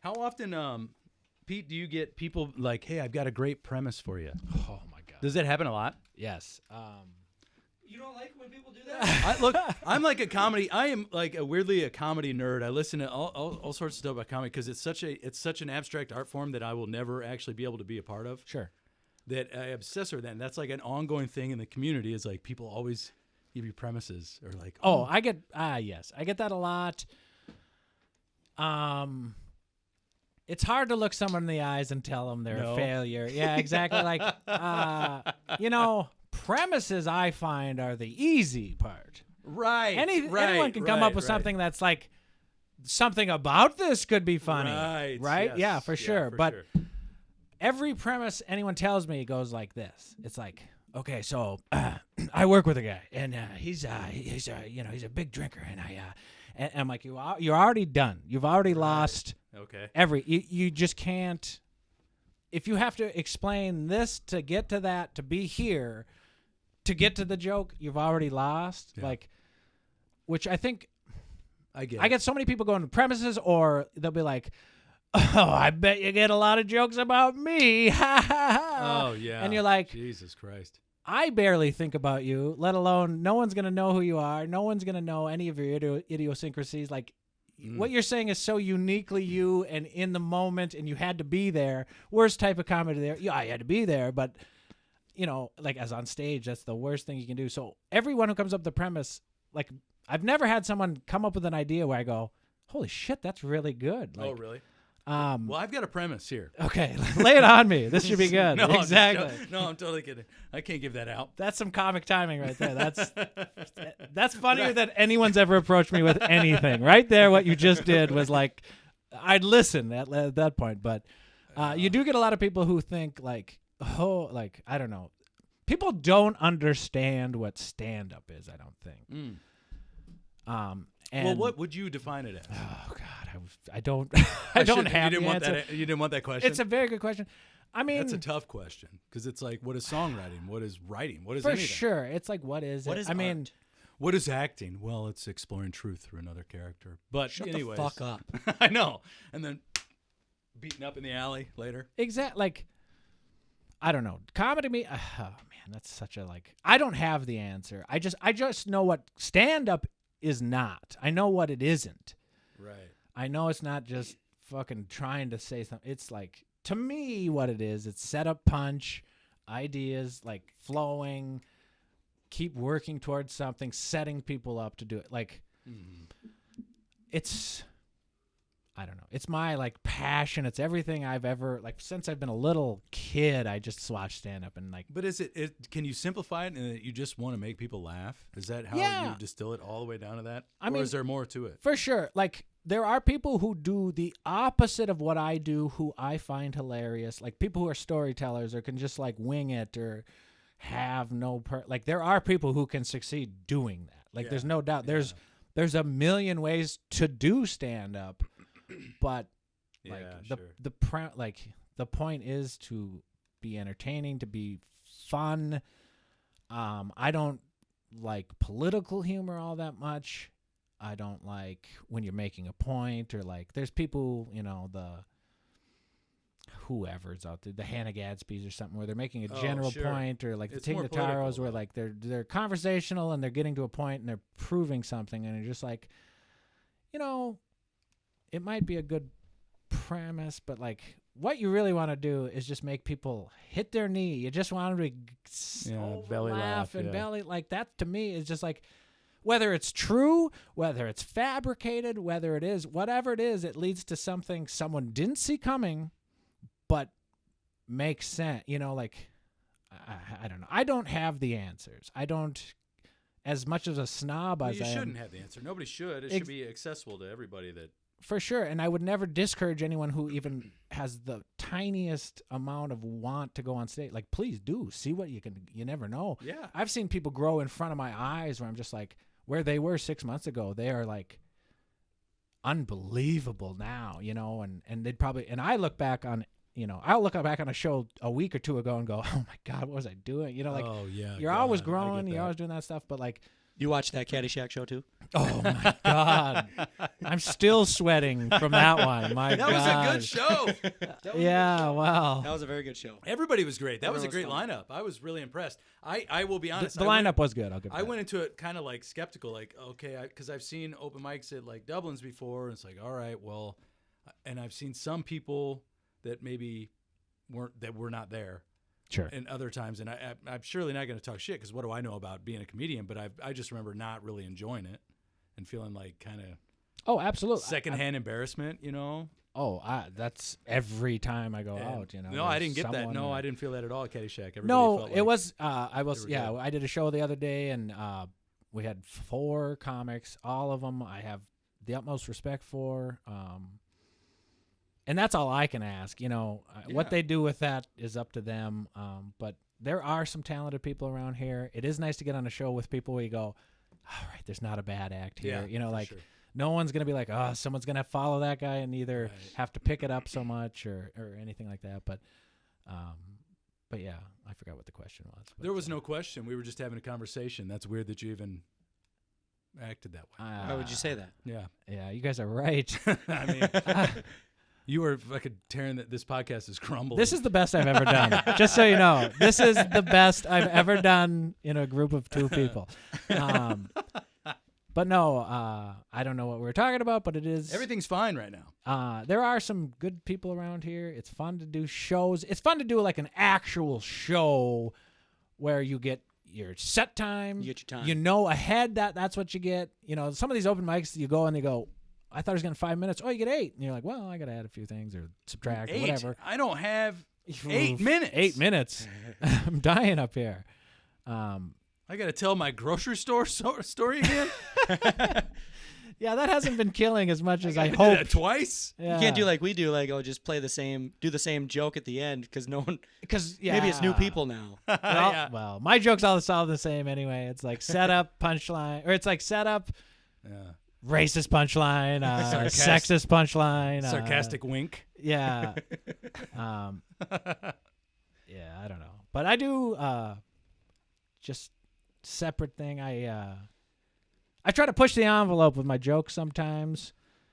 How often, Pete, do you get people like, hey, I've got a great premise for you? Oh my God. Does that happen a lot? Yes. You don't like when people do that? Look, I'm like a comedy. I am like weirdly a comedy nerd. I listen to all sorts of stuff about comedy because it's such an abstract art form that I will never actually be able to be a part of. Sure. That I obsess over that, and that's like an ongoing thing in the community. Is like people always give you premises or like, I get yes, I get that a lot. It's hard to look someone in the eyes and tell them they're a failure. Yeah, exactly. Like, premises I find are the easy part. right. Anyone can come up with something that's like something about this could be funny, right? Yes. Yeah, for sure. For sure. Every premise anyone tells me goes like this. It's like, okay, so I work with a guy, and he's a big drinker, and and I'm like, you're already done. You've already lost. Okay. You just can't. If you have to explain this to get to that, to be here, to get to the joke, you've already lost. Yeah. Like, which I think I get. I get so many people going to premises, or they'll be like, "Oh, I bet you get a lot of jokes about me." Oh yeah. And you're like, Jesus Christ. I barely think about you, let alone no one's going to know who you are. No one's going to know any of your idiosyncrasies. Like, what you're saying is so uniquely you and in the moment, and you had to be there. Worst type of comedy there. Yeah, I had to be there, but, like as on stage, that's the worst thing you can do. So everyone who comes up with the premise, like, I've never had someone come up with an idea where I go, holy shit, that's really good. Like, Oh really? Well, I've got a premise here. Okay, lay it on me. This should be good. No, exactly. I'm totally kidding. I can't give that out. That's some comic timing right there. That's funnier than anyone's ever approached me with anything. Right there, what you just did was like, I'd listen at that point. But you do get a lot of people who think like, I don't know. People don't understand what stand-up is, I don't think. And Well, what would you define it as? Oh God, I don't. I don't have the answer. You didn't want that question. It's a very good question. I mean, that's a tough question because it's like, what is songwriting? What is writing? What is for anything? sure? It's like, what is What it? is I mean, art? What is acting? Well, it's exploring truth through another character. But Shut anyways, the fuck up. I know. And then beaten up in the alley later. like, I don't know. Comedy me. Oh man, that's such a like. I don't have the answer. I just know what stand up is not. I know what it isn't. Right. I know it's not just fucking trying to say something. It's like, to me, what it is, it's set up punch, ideas, like flowing, keep working towards something, setting people up to do it. Like, it's, I don't know. It's my like passion. It's everything I've ever, like, since I've been a little kid, I just watch stand up and like. But is it can you simplify it and that you just want to make people laugh? Is that how you distill it all the way down to that? I mean, is there more to it? For sure. Like, there are people who do the opposite of what I do who I find hilarious. Like, people who are storytellers or can just like wing it or have no like, there are people who can succeed doing that. Like, there's no doubt. There's a million ways to do stand up, but like the point is to be entertaining, to be fun. I don't like political humor all that much. I don't like when you're making a point, or like there's people, the whoever's out there, the Hannegrafs or something, where they're making a general point, or like It's the more Tignotaros, political, where like they're conversational and they're getting to a point and they're proving something, and you're just like, it might be a good premise, but like what you really want to do is just make people hit their knee. You just want them to belly laugh and belly, like that. To me is just like, whether it's true, whether it's fabricated, whether it is, whatever it is, it leads to something someone didn't see coming, but makes sense. Like, I don't know. I don't have the answers. I don't, as much as a snob as I am. You shouldn't have the answer. Nobody should. It should be accessible to everybody. For sure. And I would never discourage anyone who even has the tiniest amount of want to go on stage. Like, please do. See what you can. You never know. Yeah. I've seen people grow in front of my eyes where I'm just like, where they were 6 months ago, they are like unbelievable now, and they'd probably, and I look back on, I'll look back on a show a week or two ago and go, oh my God, what was I doing? Like, oh yeah, you're always growing, you're always doing that stuff. But like, You watched that Caddyshack show too? Oh my God, I'm still sweating from that one. My That God. was a good show. Yeah, wow. That was a very good show. Everybody was great. That was a great Everyone was lineup. I was really impressed. I will be honest. The lineup was good. I'll give it I that. went into it kind of like skeptical, like, okay, because I've seen open mics at like Dublin's before, and it's like, all right, well, and I've seen some people that maybe were not there. Sure. And other times, and I'm surely not going to talk shit because what do I know about being a comedian? But I just remember not really enjoying it and feeling like kind of Oh, absolutely. secondhand embarrassment, you know? That's every time I go And- out. You know. No, I didn't get that. someone No, or- I didn't feel that at all at Caddyshack. Everybody No, felt it like was. I was. were Yeah, good. I did a show the other day, and we had 4 comics. All of them, I have the utmost respect for. And that's all I can ask. You know, what Yeah. they do with that is up to them. But there are some talented people around here. It is nice to get on a show with people where you go, all right, there's not a bad act here. Yeah, you know, for like sure. no one's gonna be like, oh, someone's gonna follow that guy and either Right. have to pick it up so much or anything like that. But yeah, I forgot what the question was. But, There was no question. We were just having a conversation. That's weird that you even acted that way. Why would you say that? Yeah. Yeah, you guys are right. I mean, you were fucking tearing that. This podcast is crumbling. This is the best I've ever done. Just so you know, this is the best I've ever done in a group of 2 people. But no, I don't know what we were talking about, but it is. Everything's fine right now. There are some good people around here. It's fun to do shows. It's fun to do like an actual show where you get your set time. You get your time. You know ahead that's what you get. You know, some of these open mics, you go and they go, I thought I was getting 5 minutes. Oh, you get 8. And you're like, well, I got to add a few things or subtract or 8. whatever. I don't have 8 minutes. 8 minutes. I'm dying up here. I got to tell my grocery store story again. Yeah, that hasn't been killing as much as I did hoped. that twice. Yeah. You can't do like we do, like just do the same joke at the end because no one. Because Maybe it's new people now. Yeah. Well, my jokes all the same anyway. It's like setup, punchline, or it's like setup, Yeah. racist punchline, sexist punchline, Sarcastic wink. Yeah. Yeah, I don't know, but I do just separate thing. I try to push the envelope with my jokes sometimes.